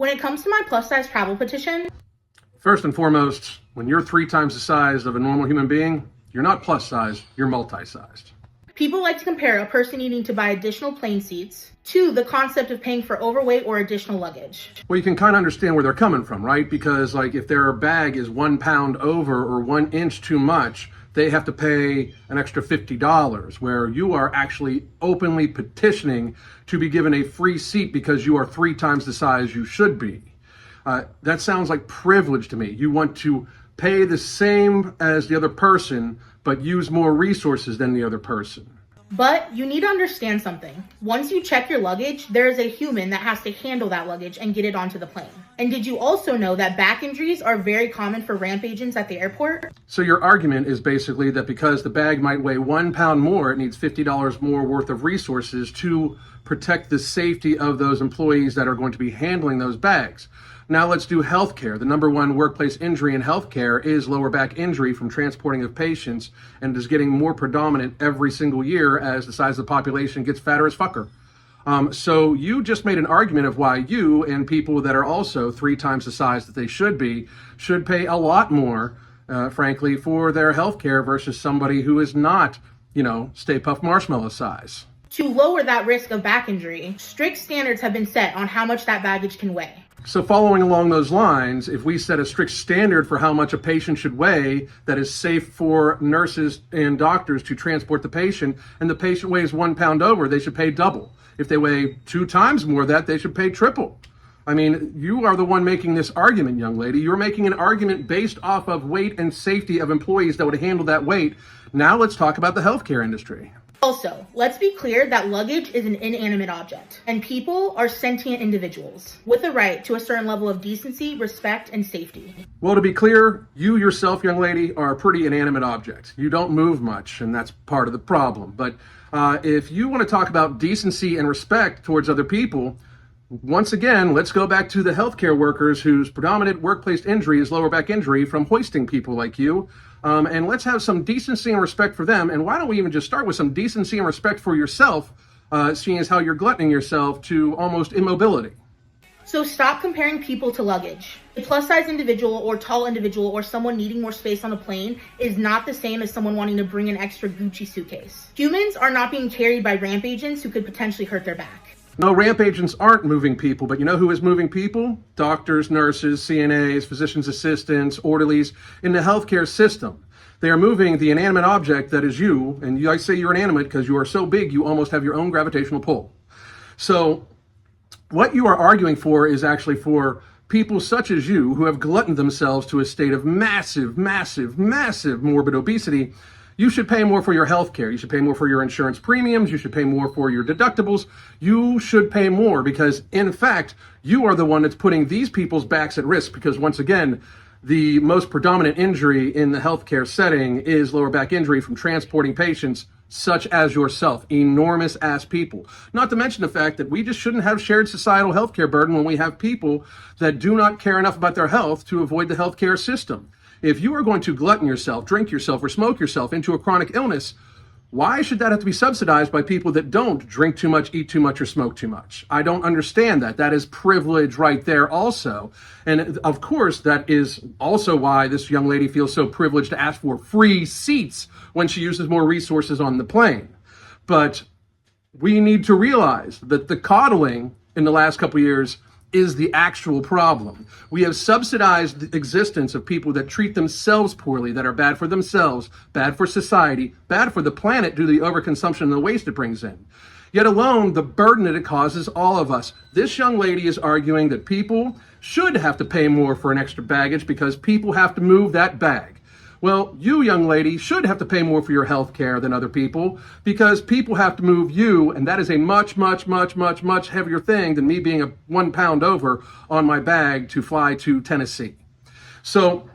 When it comes to my plus size travel petition, First and foremost, when you're 3 times the size of a normal human being, you're not plus size, you're multi-sized. people like to compare a person needing to buy additional plane seats to the concept of paying for overweight or additional luggage. Well, you can kind of understand where they're coming from, right? Because like if their bag is 1 pound over or 1 inch too much, they have to pay an extra $50, where you are actually openly petitioning to be given a free seat because you are 3 times the size you should be. That sounds like privilege to me. You want to pay the same as the other person, but use more resources than the other person. But you need to understand something. Once you check your luggage, there is a human that has to handle that luggage and get it onto the plane. And did you also know that back injuries are very common for ramp agents at the airport? So your argument is basically that because the bag might weigh 1 pound more, it needs $50 more worth of resources to protect the safety of those employees that are going to be handling those bags. Now let's do healthcare. The number one workplace injury in healthcare is lower back injury from transporting of patients, and is getting more predominant every single year as the size of the population gets fatter as fucker. So you just made an argument of why you and people that are also 3 times the size that they should be should pay a lot more, frankly, for their healthcare versus somebody who is not, Stay Puft Marshmallow size. To lower that risk of back injury, strict standards have been set on how much that baggage can weigh. So following along those lines, if we set a strict standard for how much a patient should weigh that is safe for nurses and doctors to transport the patient, and the patient weighs 1 pound over, they should pay double. If they weigh 2 times more than that, they should pay triple. I mean, you are the one making this argument, young lady. You're making an argument based off of weight and safety of employees that would handle that weight. Now let's talk about the healthcare industry. Also, let's be clear that luggage is an inanimate object, and people are sentient individuals with a right to a certain level of decency, respect, and safety. Well, to be clear, you yourself, young lady, are a pretty inanimate object. You don't move much, and that's part of the problem. But if you want to talk about decency and respect towards other people, once again, let's go back to the healthcare workers whose predominant workplace injury is lower back injury from hoisting people like you. And let's have some decency and respect for them. And why don't we even just start with some decency and respect for yourself, seeing as how you're gluttoning yourself to almost immobility. So stop comparing people to luggage. A plus size individual or tall individual or someone needing more space on a plane is not the same as someone wanting to bring an extra Gucci suitcase. Humans are not being carried by ramp agents who could potentially hurt their back. No, ramp agents aren't moving people, but you know who is moving people? Doctors, nurses, CNAs, physician's assistants, orderlies in the healthcare system. They are moving the inanimate object that is you, and I say you're inanimate because you are so big you almost have your own gravitational pull. So what you are arguing for is actually for people such as you who have gluttoned themselves to a state of massive, massive, massive morbid obesity. You should pay more for your health care. You should pay more for your insurance premiums. You should pay more for your deductibles. You should pay more because, in fact, you are the one that's putting these people's backs at risk because, once again, the most predominant injury in the healthcare setting is lower back injury from transporting patients such as yourself, enormous ass people. Not to mention the fact that we just shouldn't have shared societal healthcare burden when we have people that do not care enough about their health to avoid the healthcare system. If you are going to glutton yourself, drink yourself, or smoke yourself into a chronic illness, why should that have to be subsidized by people that don't drink too much, eat too much, or smoke too much? I don't understand that. That is privilege right there also. And of course, that is also why this young lady feels so privileged to ask for free seats when she uses more resources on the plane. But we need to realize that the coddling in the last couple of years is the actual problem. We have subsidized the existence of people that treat themselves poorly, that are bad for themselves, bad for society, bad for the planet due to the overconsumption and the waste it brings in. Yet alone, the burden that it causes all of us. This young lady is arguing that people should have to pay more for an extra baggage because people have to move that bag. Well, you, young lady, should have to pay more for your health care than other people because people have to move you, and that is a much, much, much, much, much heavier thing than me being a 1 pound over on my bag to fly to Tennessee. So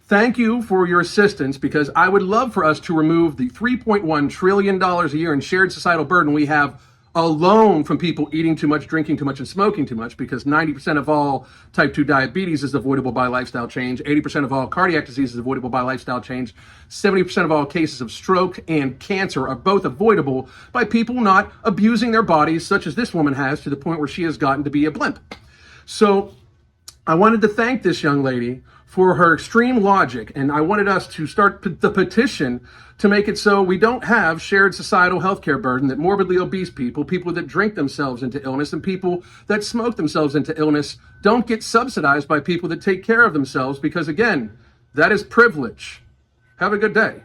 thank you for your assistance because I would love for us to remove the $3.1 trillion a year in shared societal burden we have alone from people eating too much, drinking too much, and smoking too much, because 90% of all type 2 diabetes is avoidable by lifestyle change, 80% of all cardiac disease is avoidable by lifestyle change, 70% of all cases of stroke and cancer are both avoidable by people not abusing their bodies, such as this woman has, to the point where she has gotten to be a blimp. So I wanted to thank this young lady for her extreme logic, and I wanted us to start the petition to make it so we don't have shared societal healthcare burden, that morbidly obese people, people that drink themselves into illness, and people that smoke themselves into illness don't get subsidized by people that take care of themselves, because again, that is privilege. Have a good day.